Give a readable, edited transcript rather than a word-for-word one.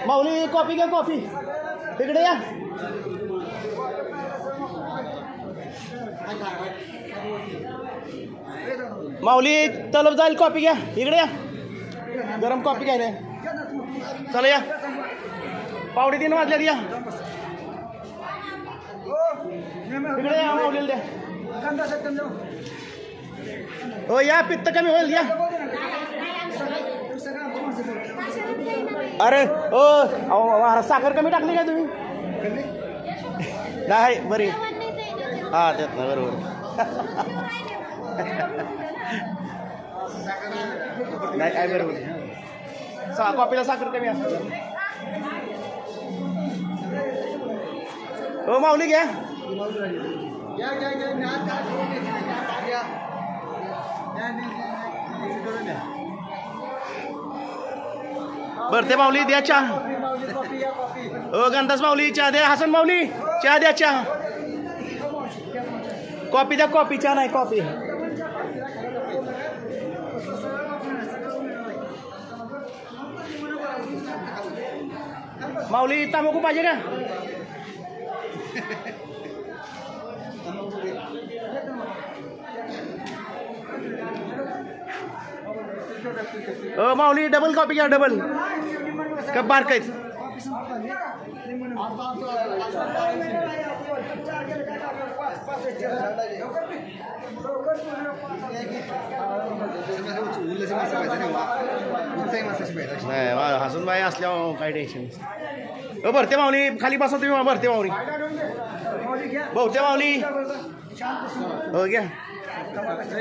माऊली coffee घ्या coffee तिकडे या माऊली तलब जाईल कॉफी घ्या इकडे या गरम कॉफी घ्यायला चला या 2:45 वाजल्यात या इकडे या माऊलीला द्या हो या पित्त कमी होईल या अरे ओ साखर कमी टाकली का तुम्ही नाही बरी हा त्यात ना बरोबर नाही काय बरोबर कॉफीला साखर कमी असते हो माऊली घ्या बरते माऊली द्या चहा हो गंधास माऊली चहा द्या हसन माऊली चहा द्या चहा कॉफी द्या कॉफी चहा नाही कॉफी माऊली तांबाखू पाहिजे का माऊली डबल कॉपी घ्या डबल कप बारक आहेत नाही हसून बाई असल्यावर काही टेन्शन भरते माऊली खाली बसा तुम्ही भरते माऊली बहुते माऊली हो घ्या